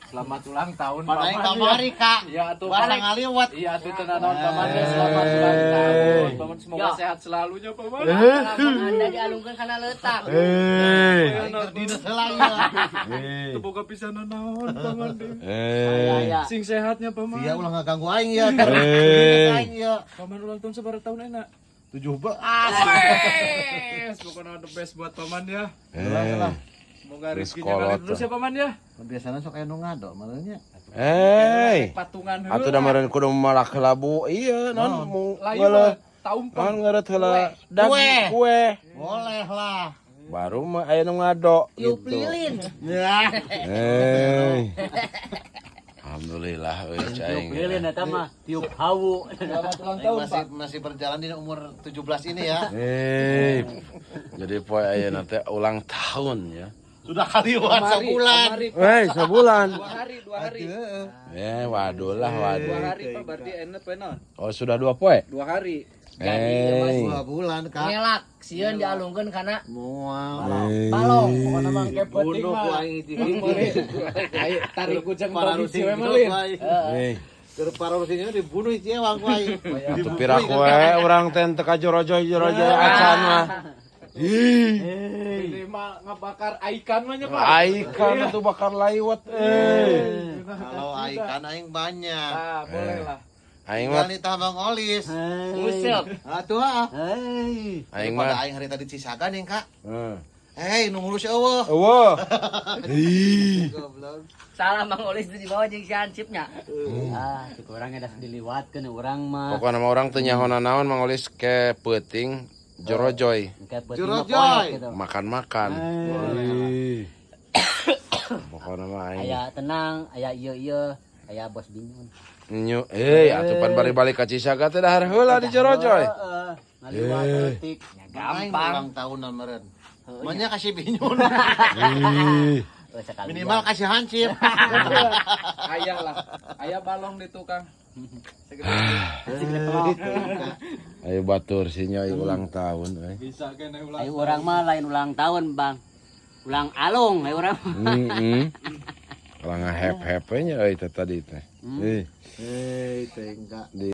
Selamat ulang tahun Padaing paman. kamari kak. Iya tuh Barang ngaliwat. Iya tuh tenanon paman ya. Selamat ulang tahun. Paman semoga sehat selalunya paman. Anda dialungkeun kana leutak. Dina selaya. Semoga pisanan naon paman deh. Ya. Sing sehatnya paman. Dia ulah ngaganggu aing ya. Aing ya. Paman ulang tahun seberapa tahun enak? 17. Pokoknya the best buat paman ya. Semoga Terus rezekinya ngalir kolot terus ya paman ya. Biasanya sok aya nu ngado malahnya. Patungan atuh da meureun kudu malak labu ieu non mu layu geuleuh taumpeng. non ngeureut heula daging kue Boleh lah. baru mah aya nu ngado Tiup gitu. lilin. Ya. Alhamdulillah euy Tiup cai. lilin eta mah tiup hawu. Selamat ulang Aing tahun masih Pak. masih berjalan di umur 17 ini ya. Jadi poe ayeuna teh ulang tahun ya. Sudah kaliwat sebulan. Sebulan. 2 hari. Waduh lah 2 waduh. hari Pak berarti enak penon. Oh sudah 2 poe? 2 hari. Eh. 2 bulan kak. Ngelak sieun dialungkeun kana Mual. balong pokona mah Kayak penting Bunuh ku mah. aing itu. Ayo tarik kucing Para dogi rusing cewek itu melin. ku aing. Keur para rusingnya dibunuh itu ya wang ku aing. Atuh pira kowe urang teh teu kajorojoy-jorojoy acan mah. Ini mah ngabakar ikan mah nya Pak. Aikan atuh bakar laiwat Kalau aing kan aing banyak. Ah, boleh lah. Aing Tinggal mah di Tambang Olis. Usep. Atuh ah. aing Pada mah aing hari tadi Cisagan yang kak. heeh. Hei, nu mulus eueuh. Eueuh. Goblok. Salah Mang Olis di bawah jeung si Hansipnya. Itu orangnya dah diliwatkeun urang mah. Pokokna mah urang teu nyaho naon mangolis ke peuting jorojoy. Kayak peuting Jorojoy. mah poek gitu. Makan-makan. Pokokna mah aing. Aya tenang, aya ieu, aya bos bingung. Nyu, atuh pan balik-balik ka Cisaga teh dahar heula di jorojoy. Ngaliwat leutik. Aing Gampang. ulang tahunan meureun. Manya kasih binyun. Sekali Minimal kasih hansip. Ayah lah. Ayah balong di tukang. Ayo batur si Nyoy ulang tahun euy. Bisa kene ulang. Ayo urang mah lain ulang tahun, Bang. Ulang alung ayo urang. Kalau ngahep-hep nya euy teh tadi teh. Hei, teh enggak.